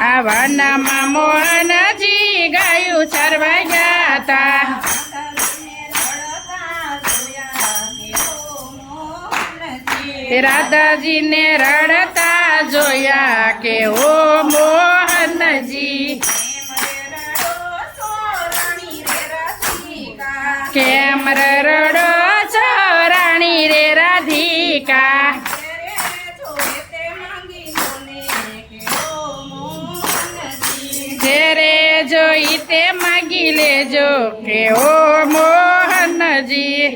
આ વનમાં મોહનજી ગાયું ચરવા ગયા તા રાધાજીને રડતા જોયા કે ઓ મોહનજી કેમ રડો છો રાણી રે રાધિકા જેરે જોઈ તે માગી લેજો કે ઓ મોહનજી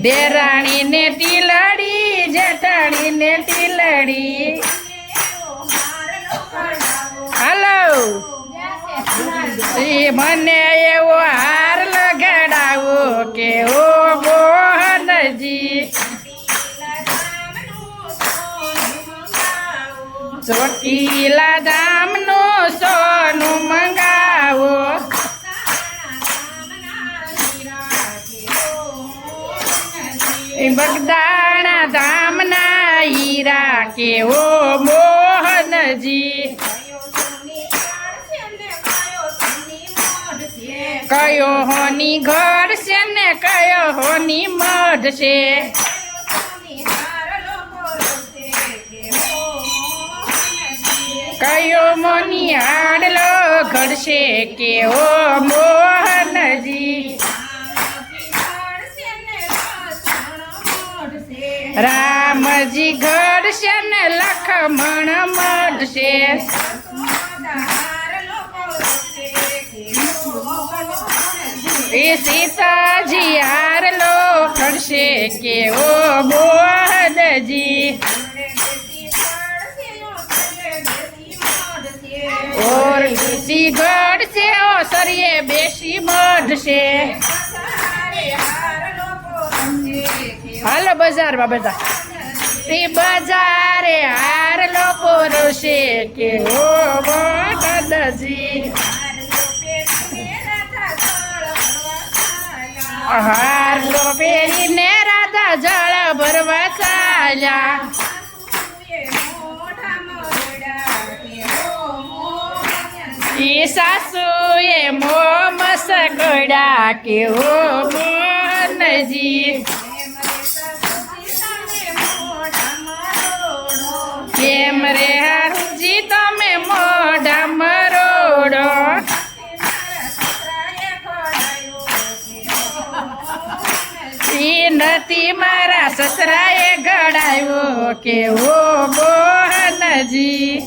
દેરાણી ને ટીલડી જેઠાણી ને ટીલડી હાલો મને એવો હાર લગાડાવો કે ઓ મોહનજી ચોટીલા ધામનું સોનું મંગાવો બગદાણા ધામના હીરા કે ઓ મોહનજી કયો હોની ઘર છે ને કયો હોની મઢ છે કયો મોની હાડલો ઘડશે કે ઓ મોહનજી રામજી ઘડશે ને લખમણ મઢશે એ સીતાજી હારલો ઘડશે કે ઓ મોહનજી ઓર સી ઘડશે ઓ સરિયે બેસી મઢશે હાલો બજારમાં બધા એ બજારે હાર લોકો રોશે કે ઓ મોહનજી હાર લો પહેરીને રાધા જળ ભરવા ચાલ્યા એ સાસુએ મોમસ ગળ્યા કે ઓ મોહનજી કેમ રે હારુજી તમે મોઢા મરોડો એ નથી મારા સસરાએ ઘડાયો કે ઓ મોહનજી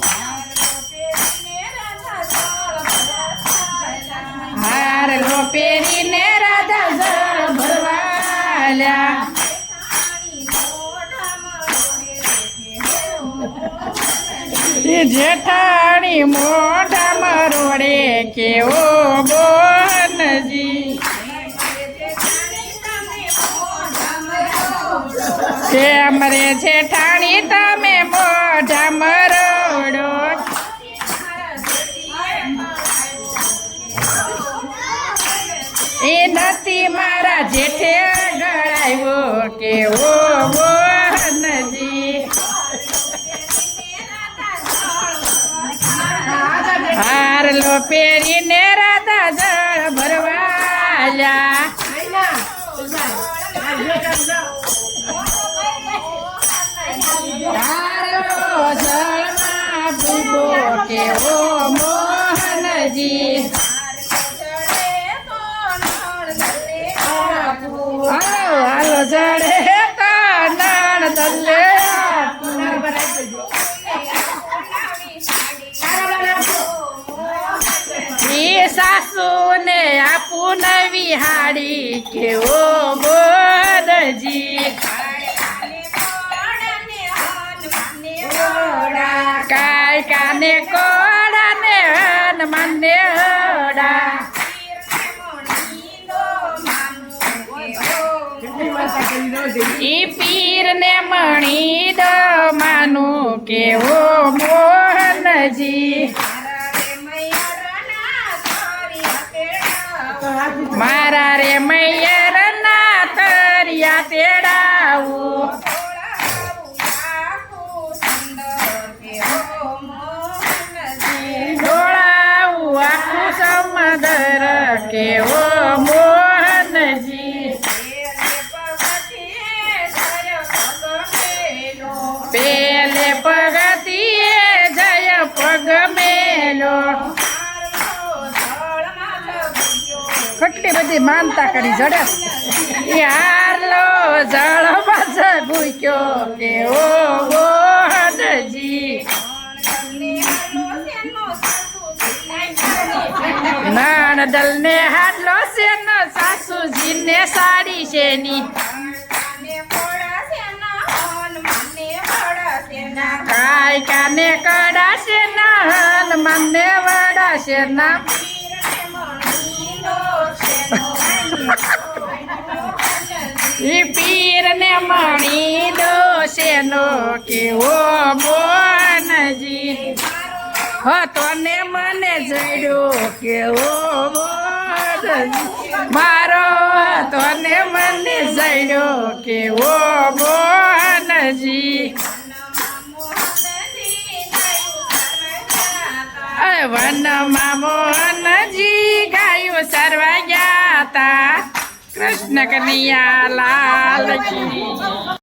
હાર લો પહેરીને રાધા જળ ભરવાલ્યા જેઠાણી મોઢા મરોડે કે ઓ મોહનજી કેમ રે જેઠાણી તમે મોઢા મરોડો એ નથી મારા જેઠે ગળાયો કે ઓ મોહનજી હાર લો પહેરીને રાધા જળ ભરવાલ્યા જળમાં ડૂબો કે ઓ મોહનજી હાલો જડે તો નણ દલ્લે સાસુ ને આપું નવી હાડી કે ઓ મોહનજી કાય કાને કોડા ને હનુમાને હોડા ઈ પીર ને મણી દો માનું કે ઓ મોહનજી મારા રે મૈયર ના તરિયા તેડાવું કેટલી બધી માનતા કરી જડે એ હારલો જળ પાછ ભૂક્યો કે ઓ બોહનજી નાણદલ ને હાડલો છે ને સાસુજી ને સાડી છે ની કાયકા ને કડા છે ના હનુમાન ને વડા છે ના ઈ પીર ને મણી દોશે નો કેવો બોનજી હતો ને મને જડ્યો કેવો બોનજી મારો હતો ને મને જડ્યો કેવો બોનજી વનમાં મોહનજી ગાયું સરવા ગયા તા કૃષ્ણ કનૈયા લાલ કી